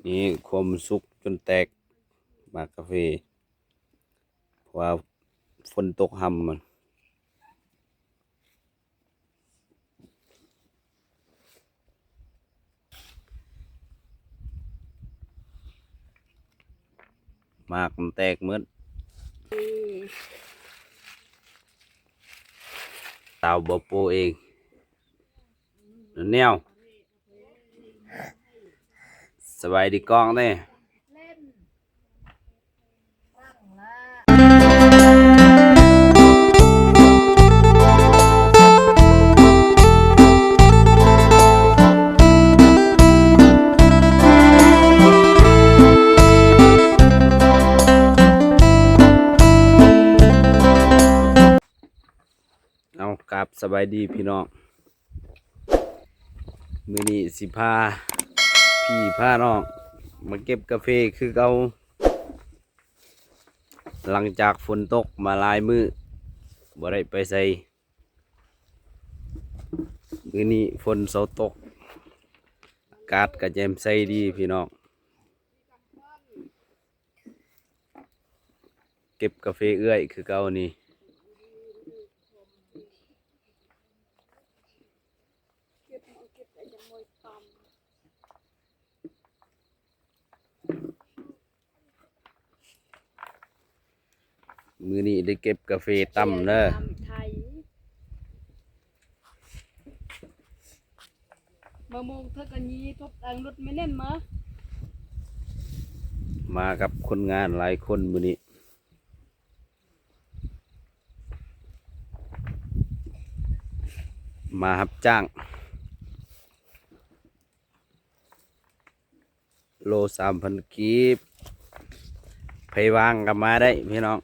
นี่ความสุกจนแตกมากาแฟเพราะว่าฝนตกห่ำมันมากมันแตกเหมือนเต่าบอโปเองแนวสบายดีกล้องเด้เอากลับสบายดีพี่น้องมื้อนี้สิพาพี่พาน้องมาเก็บกาแฟคือเก่าหลังจากฝนตกมาหลายมื้อบ่ได้ไปใส่มื้อนี้ฝนเซาตกอากาศก็แจ่มใสดีพี่น้องเก็บกาแฟเอื้อยคือเก่านี่มื้อนี้ได้เก็บกาแฟต่ำเด้อมะม่วงเธอกันยีทบดังรถไม่เล่นมากับคนงานหลายคนมื้อนี้มารับจ้างโล3,000กีบไผว่างก็มาได้พี่น้อง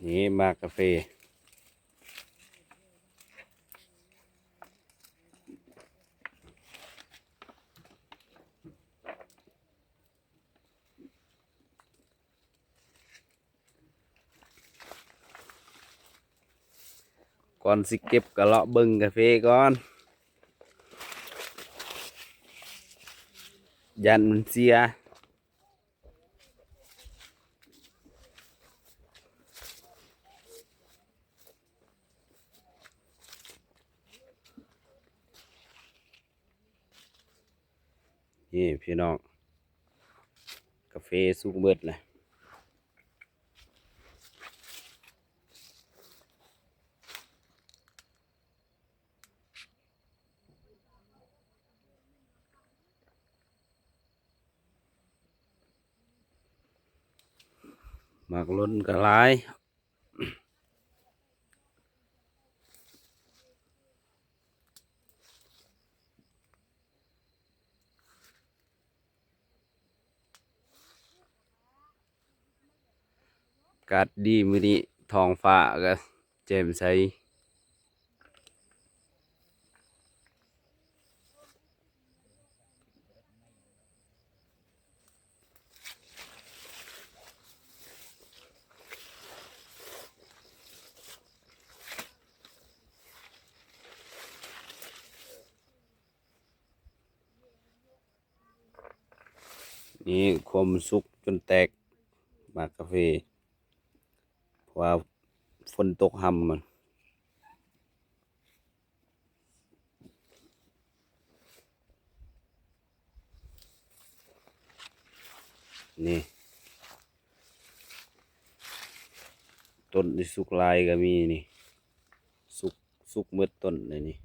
นี่มากาแฟก่อนสิเก็บก็เลาะเบิ่งกาแฟก่อนยันมันเสียนี่พี่น้องกาแฟสุกเบิดเลยหมากล้นก็หลายอากาศดีมื้อนี้ท้องฟ้าก็แจ่มใสนี่ความสุกจนแตกมากาแฟเพราะว่าฝนตกห่ำมันนี่ต้นที่สุกลายก็มีนี่สุกเมื่อต้นเลยนี่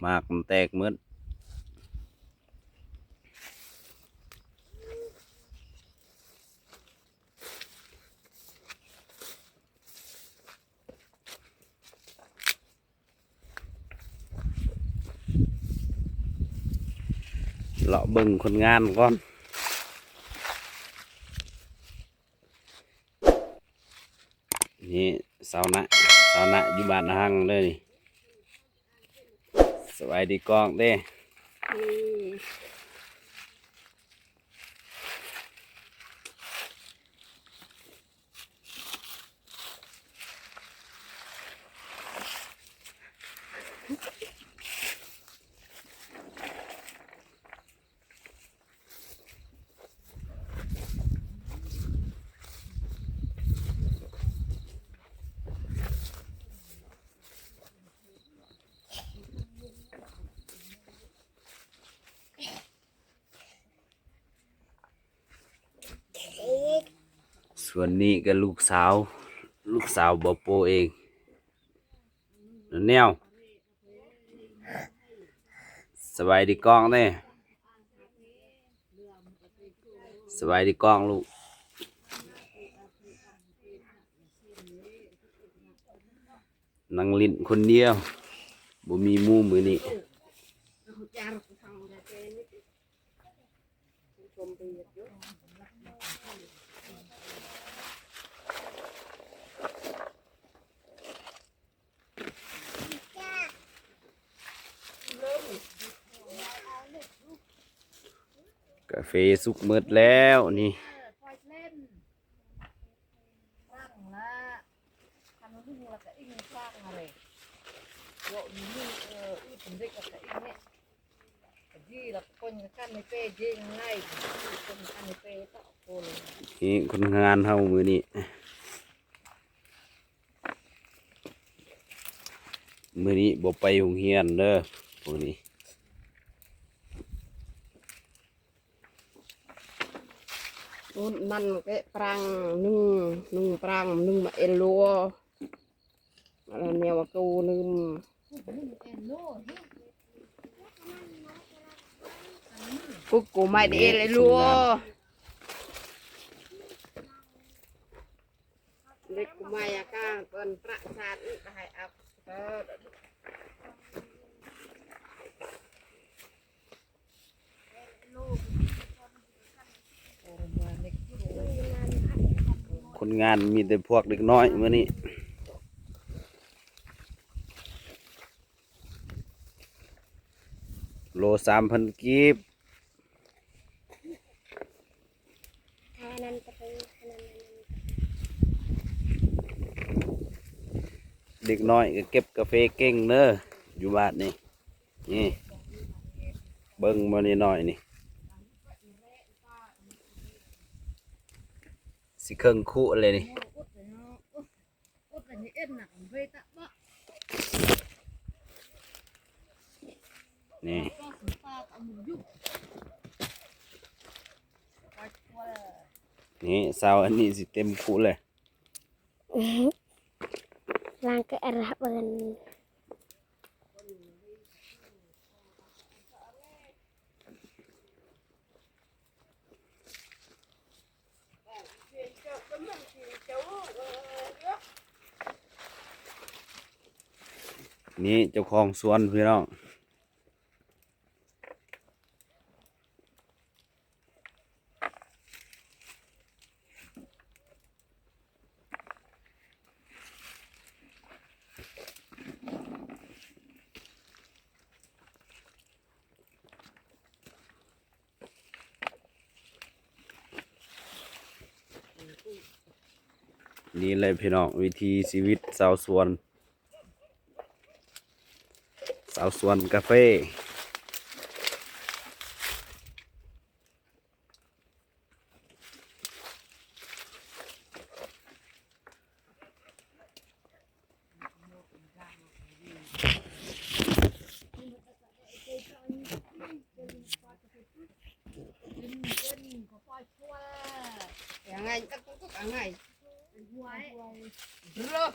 มากมันแตกเมื่อเลาะเบิ่งคนงานก่อนนี่สาวนะอยู่บ้านหังเลยนี่สบายดีกล้องเด้ ส่วนนี้ก็ลูกสาว ลูกสาวบ่โปเองแนวสบายดีกล้องเด้สบายดีกล้องลูกนั่งลิ้นคนเดียวบ่มีหมู่มื้อนี้กาแฟสุกหมดแล้วนี่นี่คนงานเฮามื้อนี้บ่ไปโรงเรียนเด้อพวกนี้มันcái prang nung prang nung mà elo là nèo câu nung cúc của mày để elo lịch của mày à ca còn prang sạt ít hay ấpคนงานมีแต่พวกเด็กน้อยมื้อนี้โล3,000กีบเด็กน้อยก็เก็บกาแฟเก่งเด้ออยู่บ้านนี่นี่เบิ่งมานี่หน่อยนี่สิเครื่องคุเลยนี่นี่นี่เสาอันนี้สิเต็มคุเลย lang ke arah baganนี่เจ้าของสวนพี่น้องนี่เลยพี่น้องวิธีชีวิตชาวสวนกาแฟngày chắc cũng có cả ngày rồi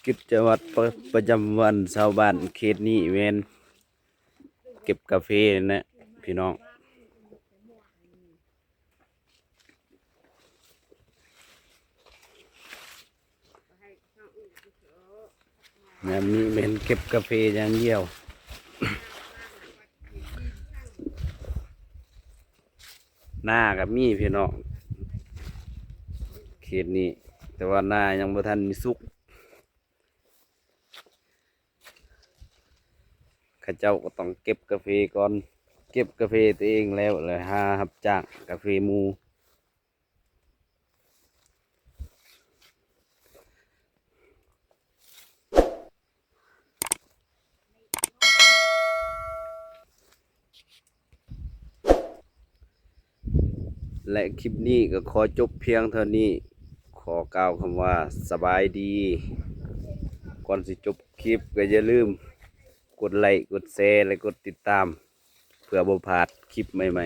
กิจวัตรประจำวันชาวบ้านเขตนี้แม่นเก็บกาแฟนะพี่น้องแบบนี้เป็นเก็บกาแฟอย่างเดียวหน้ากับมีพี่น้องเขตนี้แต่ว่าหน้ายังบ่ทันมีสุกข้าเจ้าก็ต้องเก็บกาแฟก่อนเก็บกาแฟตัวเองแล้วเลยหารับจ้างกาแฟหมู่และคลิปนี้ก็ขอจบเพียงเท่านี้ขอกล่าวคำว่าสบายดีก่อนสิจบคลิปก็อย่าลืม กดไลค์กดแชร์และกดติดตาม เพื่อบ่พลาดคลิปใหม่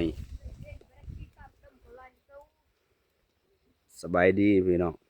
ๆสบายดีพี่น้อง